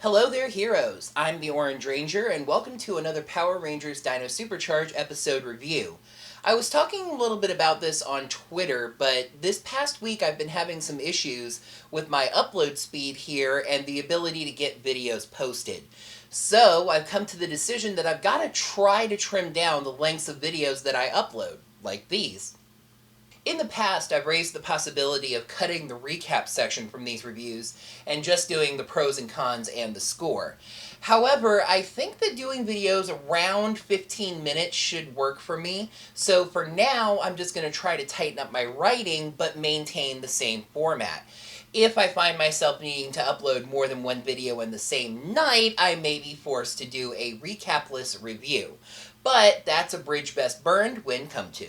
Hello there, heroes! I'm the Orange Ranger, and welcome to another Power Rangers Dino SuperCharge episode review. I was talking a little bit about this on Twitter, but this past week I've been having some issues with my upload speed here and the ability to get videos posted. So I've come to the decision that I've got to try to trim down the lengths of videos that I upload, like these. In the past, I've raised the possibility of cutting the recap section from these reviews and just doing the pros and cons and the score. However, I think that doing videos around 15 minutes should work for me, so for now I'm just going to try to tighten up my writing but maintain the same format. If I find myself needing to upload more than one video in the same night, I may be forced to do a recapless review. But that's a bridge best burned when come to.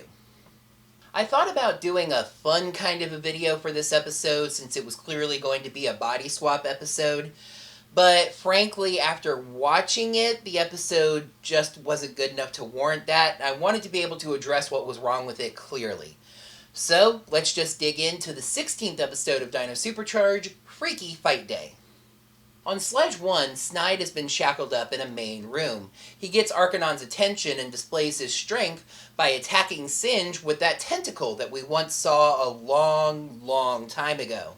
I thought about doing a fun kind of a video for this episode since it was clearly going to be a body swap episode, but frankly, after watching it, the episode just wasn't good enough to warrant that. I wanted to be able to address what was wrong with it clearly. So, let's just dig into the 16th episode of Dino SuperCharge, Freaky Fight Day. On Sledge 1, Snide has been shackled up in a main room. He gets Arcanon's attention and displays his strength by attacking Singe with that tentacle that we once saw a long time ago.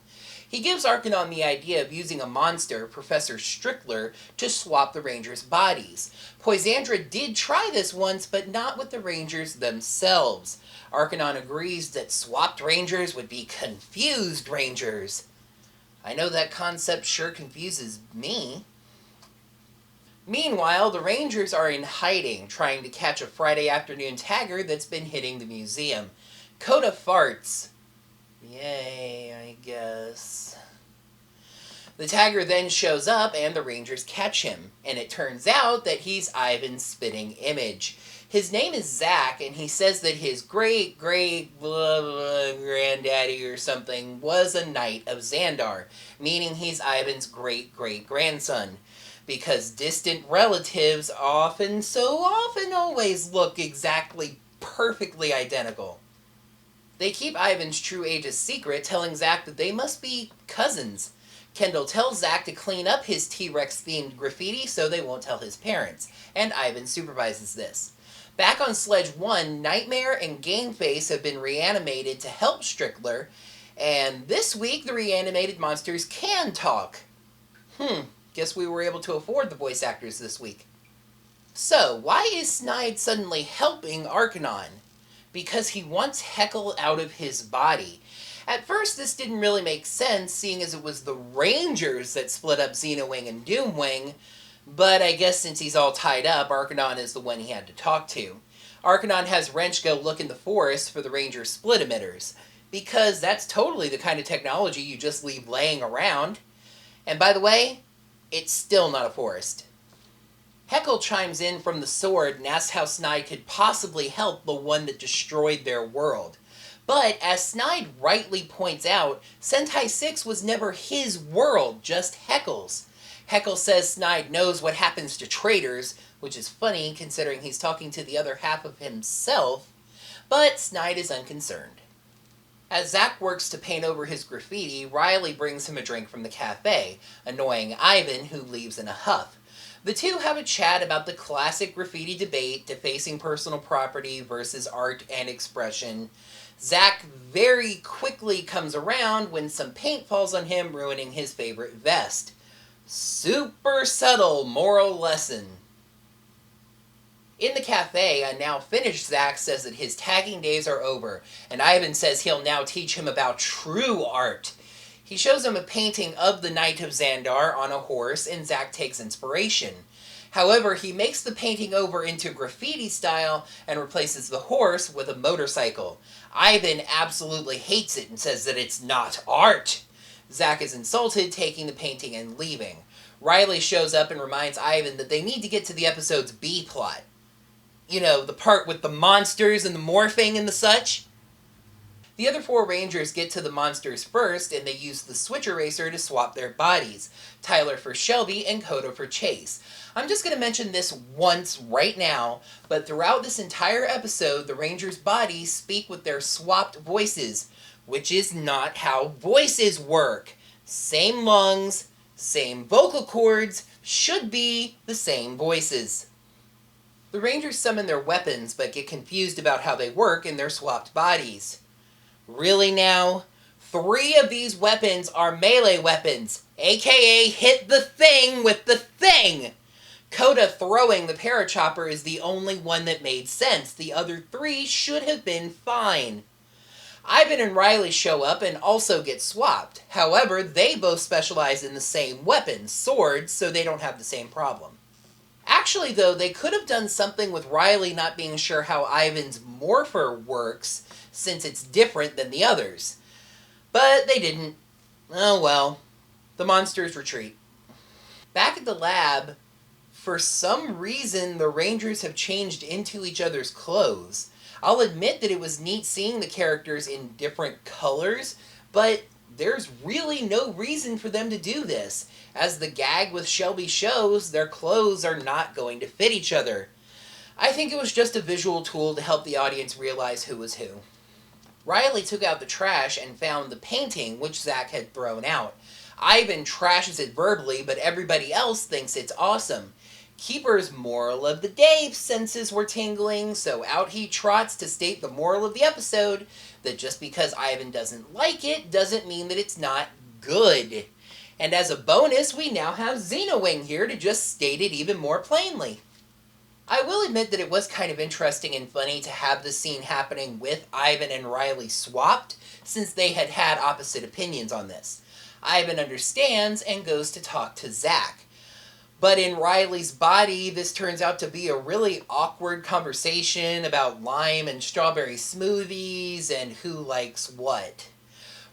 He gives Arcanon the idea of using a monster, Professor Strickler, to swap the Rangers' bodies. Poisandra did try this once, but not with the Rangers themselves. Arcanon agrees that swapped Rangers would be confused Rangers. I know that concept sure confuses me. Meanwhile, the Rangers are in hiding, trying to catch a Friday afternoon tagger that's been hitting the museum. Coda farts. Yay, I guess. The tagger then shows up and the Rangers catch him, and it turns out that he's Ivan's spitting image. His name is Zach, and he says that his great-great-granddaddy or something was a Knight of Xandar, meaning he's Ivan's great-great-grandson, because distant relatives often always look exactly perfectly identical. They keep Ivan's true age a secret, telling Zach that they must be cousins. Kendall tells Zach to clean up his T-Rex-themed graffiti so they won't tell his parents, and Ivan supervises this. Back on Sledge 1, Nightmare and Gameface have been reanimated to help Strickler, and this week the reanimated monsters can talk. Guess we were able to afford the voice actors this week. So, why is Snide suddenly helping Arcanon? Because he wants Heckle out of his body. At first, this didn't really make sense, seeing as it was the Rangers that split up Xenowing and Doomwing, but I guess since he's all tied up, Arcanon is the one he had to talk to. Arcanon has Wrench go look in the forest for the Ranger split emitters, because that's totally the kind of technology you just leave laying around. And by the way, it's still not a forest. Heckle chimes in from the sword and asks how Snide could possibly help the one that destroyed their world. But, as Snide rightly points out, Sentai 6 was never his world, just Heckle's. Heckle says Snide knows what happens to traitors, which is funny considering he's talking to the other half of himself, but Snide is unconcerned. As Zach works to paint over his graffiti, Riley brings him a drink from the cafe, annoying Ivan, who leaves in a huff. The two have a chat about the classic graffiti debate, defacing personal property versus art and expression. Zach very quickly comes around when some paint falls on him, ruining his favorite vest. Super subtle moral lesson. In the cafe, a now finished Zach says that his tagging days are over, and Ivan says he'll now teach him about true art. He shows him a painting of the Knight of Xandar on a horse, and Zach takes inspiration. However, he makes the painting over into graffiti style and replaces the horse with a motorcycle. Ivan absolutely hates it and says that it's not art. Zach is insulted, taking the painting and leaving. Riley shows up and reminds Ivan that they need to get to the episode's B-plot. You know, the part with the monsters and the morphing and the such. The other four Rangers get to the monsters first, and they use the Switch Eraser to swap their bodies. Tyler for Shelby and Coda for Chase. I'm just going to mention this once right now, but throughout this entire episode, the Rangers' bodies speak with their swapped voices, which is not how voices work. Same lungs, Same vocal cords, should be the same voices. The Rangers summon their weapons but get confused about how they work in their swapped bodies. Really now? 3 of these weapons are melee weapons, aka hit the thing with the thing! Coda throwing the parachopper is the only one that made sense. The other 3 should have been fine. Ivan and Riley show up and also get swapped. However, they both specialize in the same weapon, swords, so they don't have the same problem. Actually, though, they could have done something with Riley not being sure how Ivan's morpher works, since it's different than the others. But they didn't. Oh well. The monsters retreat. Back at the lab, for some reason the Rangers have changed into each other's clothes. I'll admit that it was neat seeing the characters in different colors, but there's really no reason for them to do this. As the gag with Shelby shows, their clothes are not going to fit each other. I think it was just a visual tool to help the audience realize who was who. Riley took out the trash and found the painting which Zach had thrown out. Ivan trashes it verbally, but everybody else thinks it's awesome. Keeper's moral of the day senses were tingling, so out he trots to state the moral of the episode, that just because Ivan doesn't like it doesn't mean that it's not good. And as a bonus, we now have Xenowing here to just state it even more plainly. I will admit that it was kind of interesting and funny to have this scene happening with Ivan and Riley swapped, since they had had opposite opinions on this. Ivan understands and goes to talk to Zach. But in Riley's body, this turns out to be a really awkward conversation about lime and strawberry smoothies and who likes what.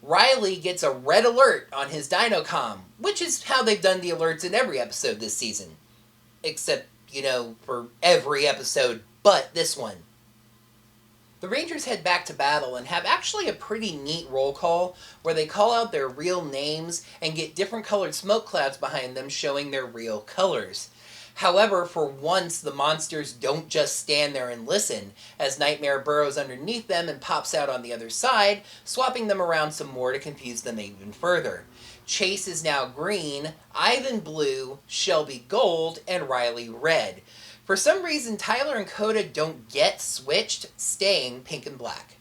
Riley gets a red alert on his Dinocom, which is how they've done the alerts in every episode this season. Except, for every episode but this one. The Rangers head back to battle and have actually a pretty neat roll call where they call out their real names and get different colored smoke clouds behind them showing their real colors. However, for once, the monsters don't just stand there and listen, as Nightmare burrows underneath them and pops out on the other side, swapping them around some more to confuse them even further. Chase is now green, Ivan blue, Shelby gold, and Riley red. For some reason, Tyler and Coda don't get switched, staying pink and black.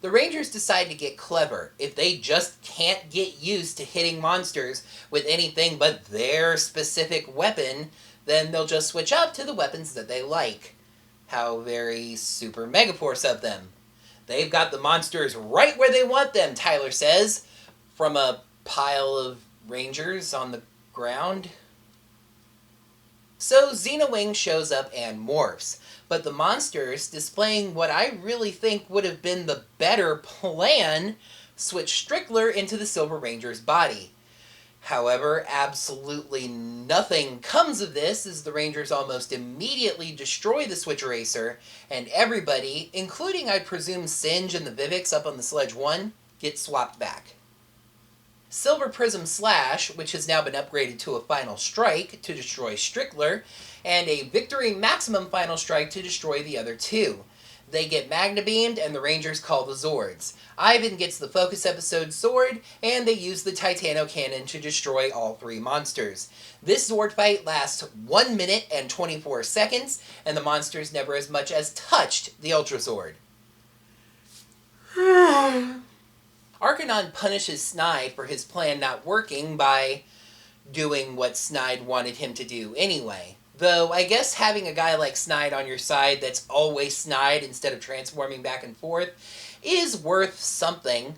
The Rangers decide to get clever. If they just can't get used to hitting monsters with anything but their specific weapon, then they'll just switch up to the weapons that they like. How very super megaforce of them. They've got the monsters right where they want them, Tyler says, from a pile of Rangers on the ground. So Xenowing shows up and morphs, but the monsters, displaying what I really think would have been the better plan, switch Strickler into the Silver Ranger's body. However, absolutely nothing comes of this, as the Rangers almost immediately destroy the Switch Eraser, and everybody, including I presume Singe and the Vivix up on the Sledge 1, gets swapped back. Silver Prism Slash, which has now been upgraded to a Final Strike to destroy Strickler, and a Victory Maximum Final Strike to destroy the other 2. They get Magna Beamed, and the Rangers call the Zords. Ivan gets the Focus Episode Zord, and they use the Titano Cannon to destroy all 3 monsters. This Zord fight lasts 1 minute and 24 seconds, and the monsters never as much as touched the Ultra Zord. Arcanon punishes Snide for his plan not working by doing what Snide wanted him to do anyway. Though, I guess having a guy like Snide on your side that's always Snide instead of transforming back and forth is worth something.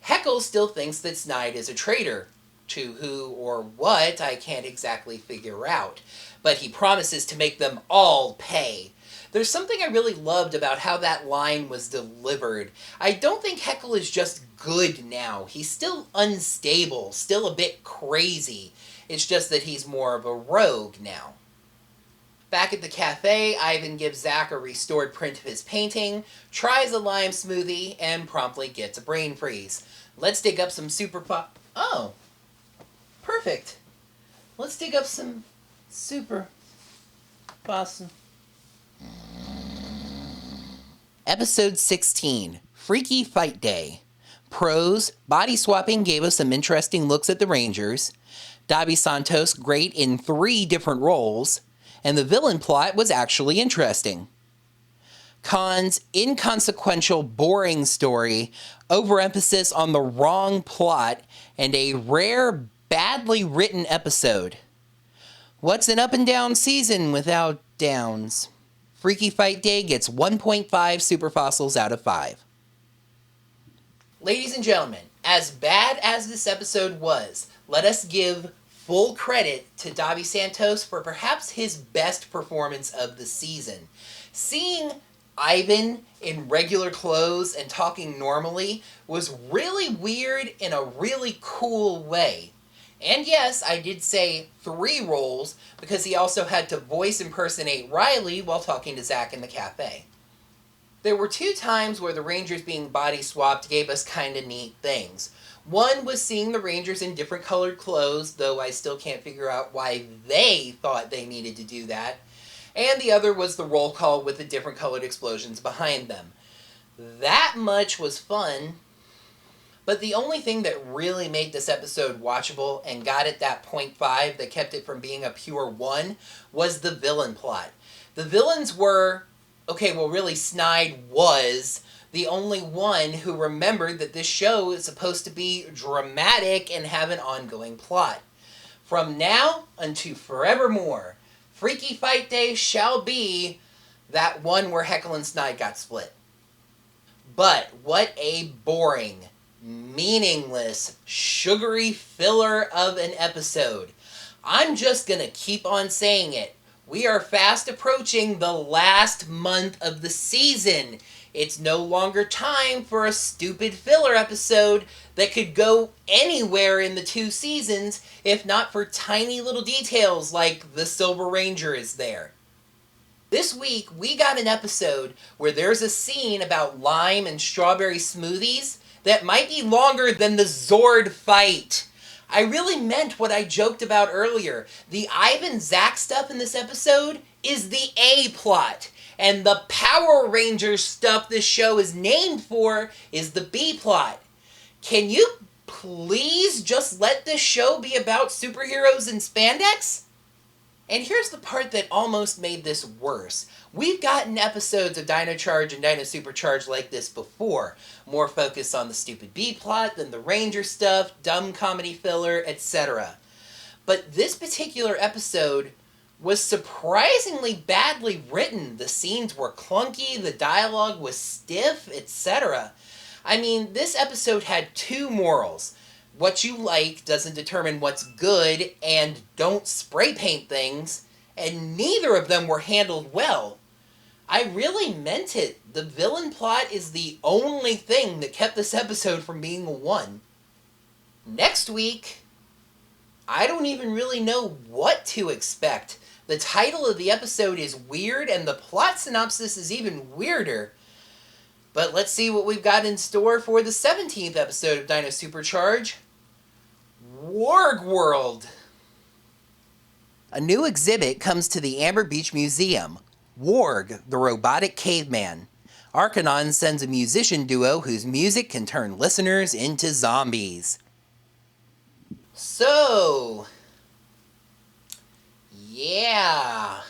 Heckle still thinks that Snide is a traitor. To who or what, I can't exactly figure out. But he promises to make them all pay. There's something I really loved about how that line was delivered. I don't think Heckle is just good now. He's still unstable, still a bit crazy. It's just that he's more of a rogue now. Back at the cafe, Ivan gives Zach a restored print of his painting, tries a lime smoothie, and promptly gets a brain freeze. Let's dig up some super pop... Oh. Perfect. Let's dig up some super possum. Episode 16, Freaky Fight Day. Pros, body swapping gave us some interesting looks at the Rangers. Dobby Santos great in 3 different roles, and the villain plot was actually interesting. Cons: inconsequential, boring story, overemphasis on the wrong plot, and a rare, badly written episode. What's an up and down season without downs? Freaky Fightday gets 1.5 super fossils out of 5. Ladies and gentlemen, as bad as this episode was, let us give full credit to Dobby Santos for perhaps his best performance of the season. Seeing Ivan in regular clothes and talking normally was really weird in a really cool way. And yes, I did say 3 roles, because he also had to voice impersonate Riley while talking to Zach in the cafe. There were 2 times where the Rangers being body swapped gave us kinda neat things. One was seeing the Rangers in different colored clothes, though I still can't figure out why they thought they needed to do that. And the other was the roll call with the different colored explosions behind them. That much was fun, but the only thing that really made this episode watchable and got it that 0.5 that kept it from being a pure 1 was the villain plot. The villains were, okay, well really Snide was the only one who remembered that this show is supposed to be dramatic and have an ongoing plot. From now unto forevermore, Freaky Fightday shall be that one where Heckle and Snide got split. But what a boring, meaningless, sugary filler of an episode. I'm just gonna keep on saying it. We are fast approaching the last month of the season. It's no longer time for a stupid filler episode that could go anywhere in the 2 seasons, if not for tiny little details like the Silver Ranger is there. This week, we got an episode where there's a scene about lime and strawberry smoothies that might be longer than the Zord fight. I really meant what I joked about earlier. The Ivan Zack stuff in this episode is the A plot. And the Power Rangers stuff this show is named for is the B plot. Can you please just let this show be about superheroes in spandex? And here's the part that almost made this worse. We've gotten episodes of Dino Charge and Dino SuperCharge like this before. More focused on the stupid B plot than the Ranger stuff, dumb comedy filler, etc. But this particular episode was surprisingly badly written. The scenes were clunky, the dialogue was stiff, etc. I mean, this episode had 2 morals. What you like doesn't determine what's good, and don't spray paint things, and neither of them were handled well. I really meant it. The villain plot is the only thing that kept this episode from being a 1. Next week, I don't even really know what to expect. The title of the episode is weird, and the plot synopsis is even weirder. But let's see what we've got in store for the 17th episode of Dino SuperCharge. Warg World! A new exhibit comes to the Amber Beach Museum. Warg, the robotic caveman. Arcanon sends a musician duo whose music can turn listeners into zombies. So, yeah.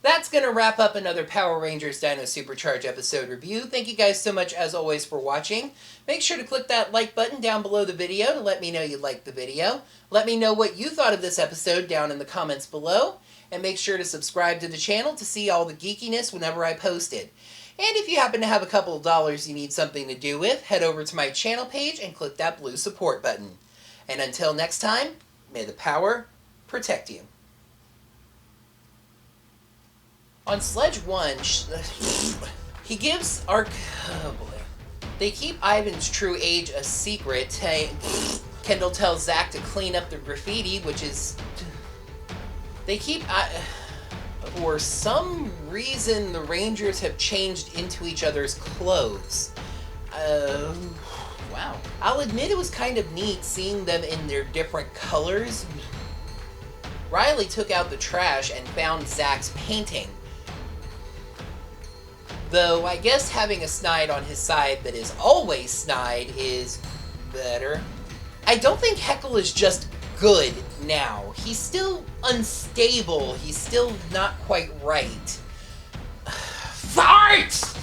That's going to wrap up another Power Rangers Dino SuperCharge episode review. Thank you guys so much, as always, for watching. Make sure to click that like button down below the video to let me know you liked the video. Let me know what you thought of this episode down in the comments below. And make sure to subscribe to the channel to see all the geekiness whenever I post it. And if you happen to have a couple of dollars you need something to do with, head over to my channel page and click that blue support button. And until next time, may the power protect you. On Sledge 1, he gives oh boy. They keep Ivan's true age a secret. Kendall tells Zach to clean up the graffiti, which is... They keep... For some reason, the Rangers have changed into each other's clothes. Wow. I'll admit it was kind of neat seeing them in their different colors. Riley took out the trash and found Zach's painting. Though, I guess having a Snide on his side that is always Snide is better. I don't think Heckle is just good now. He's still unstable. He's still not quite right. Fight!